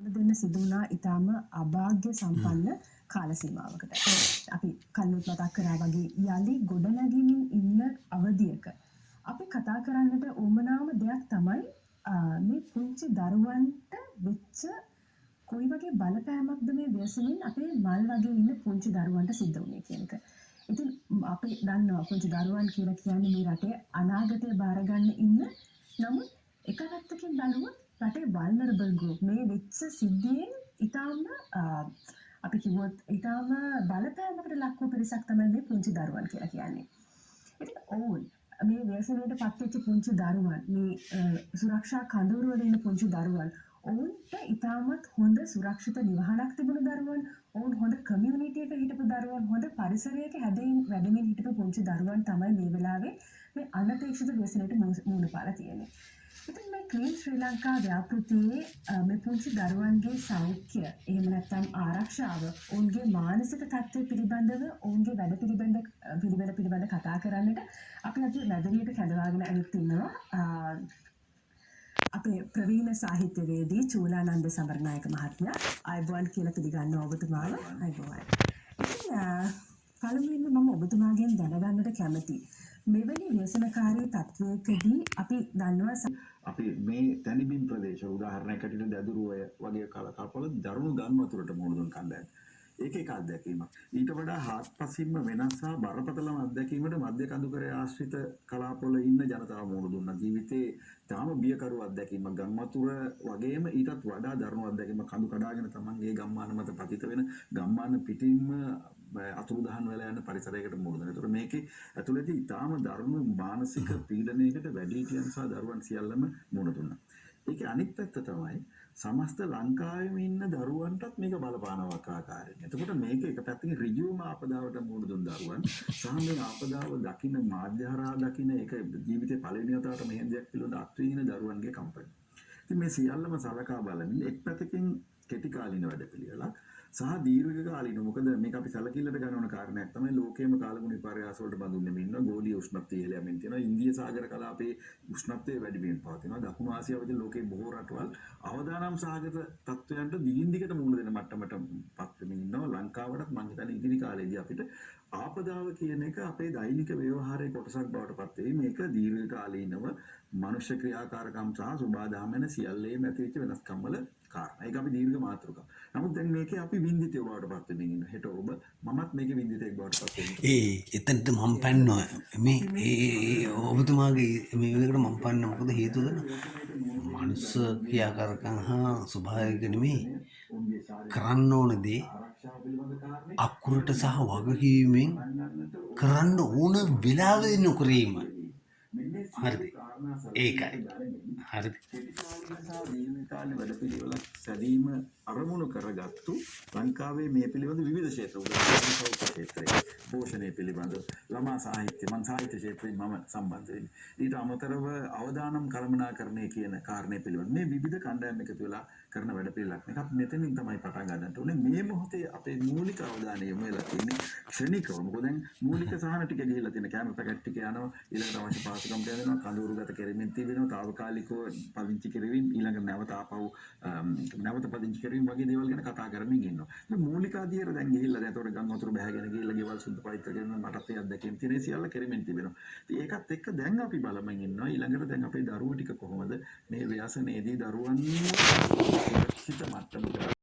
දෙන්න සිදු වුණා ඊටාම අභාග්‍ය සම්පන්න කාල සීමාවකට. අපි කලින් මතක් කරා වගේ යලි ගොඩනැගිමින් ඉන්න අවධියක අපි කතා කරන්නට උවමනාම දෙයක් තමයි මේ පුංචි දරුවන්ට වෙච්ච කොයි වගේ බලපෑමක්ද මේ ව්‍යසනයෙන් අපේ මල් වගේ ඉන්න පුංචි දරුවන්ට සිද්ධ වුනේ කියන එක. ඉතින් අපි දන්නවා පුංචි දරුවන් කියලා කියන්නේ මේ රටේ අනාගතය බාර ගන්න ඉන්න නමුත් එක පැත්තකින් බලුවොත් රටේ වල්නරබල් ගෲප් මේ වෙච්ච සිද්ධියෙන් ඊටාම අපි කිව්වොත් ඊටාම බලපෑමකට ලක්ව පිරිසක් තමයි මේ පුංචි දරුවන් කියලා කියන්නේ. ඉතින් ඔවුන් මේ ව්‍යසනයට පත්වෙච්ච පුංචි දරුවන් මේ සුරක්ෂා කඳවුරු වල ඉන්න පුංචි දරුවන් ඔවුන්ට ඊටමත් හොඳ සුරක්ෂිත නිවහනක් තිබුණු දරුවන් ඔවුන් හොඳ කමියුනිටි එකක හිටපු දරුවන් හොඳ පරිසරයක හැදෙමින් වැඩමින් හිටපු පුංචි දරුවන් තමයි මේ වෙලාවේ මේ අනපේක්ෂිත ව්‍යසනයට මුහුණ පාලා තියෙන්නේ. ඉතින් මේ ක්ලීන් ශ්‍රී ලංකා ව්‍යාපෘතියේ මේ පුංචි දරුවන්ගේ සෞඛ්‍ය එහෙම නැත්නම් ආරක්ෂාව ඔවුන්ගේ මානසික තත්ත්වය පිළිබඳව ඔවුන්ගේ වැඩ පිළිබඳ කතා කරන්නට අපි අද මැදිරියට කැඳවාගෙන ඇවිත් ඉන්නවා අපේ ප්‍රවීණ සාහිත්‍යවේදී චූලානන්ද සමරනායක මහත්මයා අයබෝන් කියලා පිළිගන්න ඔබතුමාව අයබෝන්. ඉතින් පළමුවෙන්ම මම ඔබතුමාගෙන් දැනගන්නට කැමතියි මෙවැනි ව්‍යසනකාරී තත්වයකදී අපි දන්නවා අපි මේ තැනිබිම් ප්‍රදේශ උදාහරණයක් ඇටියට දැදුරුවය වගේ කලකපවල දරුණු ගම් වතුරට මුහුණ දුන් කණ්ඩායම්. ඒක එක අත්දැකීමක්. ඊට වඩා හාත්පසින්ම වෙනස් සහ බරපතලම අත්දැකීමට මධ්‍ය කඳුකරයේ ආශ්‍රිත කලාපවල ඉන්න ජනතාව මුහුණ දුන්නා. ජීවිතේ තාම බියකරු අත්දැකීමක්. ගම් වතුර වගේම ඊටත් වඩා දරුණු අත්දැකීමක් කඳු කඩාගෙන තමන්ගේ ගම්මාන මත පතිත වෙන ගම්මාන පිටින්ම අතුරුදහන් වෙලා යන පරිසරයකට මුහුණ දෙනවා. ඒතර මේකේ ඇතුළතදී ඊටාම දරුණු මානසික පීඩනයකට වැඩිහිටියන් සහ දරුවන් සියල්ලම මුහුණ දුන්නා. ඒකේ අනිත් පැත්ත තමයි සමස්ත ලංකාවේම ඉන්න දරුවන්ටත් මේක බලපානවක් ආකාරයෙන්. එතකොට මේක එක පැත්තකින් ඍජුවම ආපදාවට මුහුණ දුන් දරුවන් සහ මේ ආපදාව දකින්න මාධ්‍ය හරහා දකින්න ඒක ජීවිතේ පළවෙනි වතාවට මෙහෙම දෙයක් පිළිබඳ අත්විඳින දරුවන්ගේ කම්පන. ඉතින් මේ සියල්ලම සලකා බලමින් එක් පැත්තකින් කෙටි කාලින වැඩපිළිවෙලක් සහ දීර්ඝ කාලින මොකද මේක අපි සැලකිල්ලට ගන්න ඕන කාරණයක් තමයි ලෝකයේම කාලගුණ විපර්යාස වලට බඳුන්නෙම ඉන්නවා ගෝලීය උෂ්ණත්වය ඉහළ යමින් තියෙනවා ඉන්දිය සාගර කලාපයේ උෂ්ණත්වය වැඩි වීම පවතිනවා දකුණු ආසියාවේ ලෝකයේ බොහෝ රටවල් අවදානම් සාගත තත්ත්වයන්ට දිගින් දිගට මුහුණ දෙන මට්ටමට පත් වෙමින් ඉන්නවා ලංකාවටත් මම හිතන්නේ ඉදිරි කාලේදී අපිට ආපදාව කියන එක අපේ දෛනික ව්‍යවහාරයේ කොටසක් බවට පත් වෙයි මේක දීර්ඝ කාලීනව මනුෂ්‍ය ක්‍රියාකාරකම් සහ සුබාදහම වෙන සියල්ලේම ඇතිවෙච්ච වෙනස්කම් වල කාරණා. ඒක අපි දීර්ඝ මාතෘකාවක්. නමුත් දැන් මේකේ අපි වින්දිතය බවට පත් වෙමින් ඉන්නවා. හෙට ඔබ මමත් මේකේ වින්දිතයෙක් බවට පත් වෙනවා. එතනට මම පන්නවා. මේ ඔබතුමාගේ මේකට මම පන්න මොකද හේතුව මනුස්ස ක්‍රියාකාරකම් හා ස්වභාවික නෙමෙයි. කරන්න ඕන දේ අකුරට සහ වගකීමෙන් කරන්න ඕන වෙලාවෙදී නොකිරීම. හරිද? ඒකයි. හරිද? දීර්ඝකාලීන වැඩපිළිවෙලක් සැදීම අරමුණු කරගත්තු ලංකාවේ මේ පිළිබඳ විවිධ ක්ෂේත්‍ර උදාහරණයක් සෞඛ්‍ය ක්ෂේත්‍රය පෝෂණය පිළිබඳ ළමා සාහිත්‍ය මන් සාහිත්‍ය ක්ෂේත්‍රයෙන් මම සම්බන්ධ වෙන්නේ. ඊට අමතරව අවදානම් කළමනාකරණය කියන කාරණේ පිළිබඳ මේ විවිධ කණ්ඩායම් එකතු වෙලා කරන වැඩපිළිවෙලක්. මේක මෙතනින් තමයි පටන් ගන්නට ඕනේ. මේ මොහොතේ අපේ මූලික අවධානය යොමු වෙලා තියෙන්නේ ක්ෂණිකව. මොකද දැන් මූලික සහන ටික ගිහිල්ලා තියෙන කැම පැකට් ටික යනවා ඊළඟට අවශ්‍ය පාසුකම් දෙනවා කඳවුරුගත කෙරෙමින් තිබෙනවා తాවකාලිකව පදිංචි කෙරෙමින් ඊළඟ නැවත ආපහු නැවත පදිංචි කෙරෙමින් වගේ දේවල් ගැන කතා කරමින් ඉන්නවා. මේ මූලික අධීර දැන් ගිහිල්ලා දැන් ඒතකොට ගම් වතුර බහගෙන ගිහිල්ලා ගෙවල් සුද්ධ පවිත්‍ර කරන මටත් ඒ අත්දැකීම් තියෙන සියල්ල කෙරෙමින් තිබෙනවා. ඉතින් ඒකත් එක්ක දැන් අපි බලමින් ඉන්නවා ඊළඟට දැන් අපේ දරුවෝ ටික කොහොමද මේ ව්‍යසනයේදී දරුවන්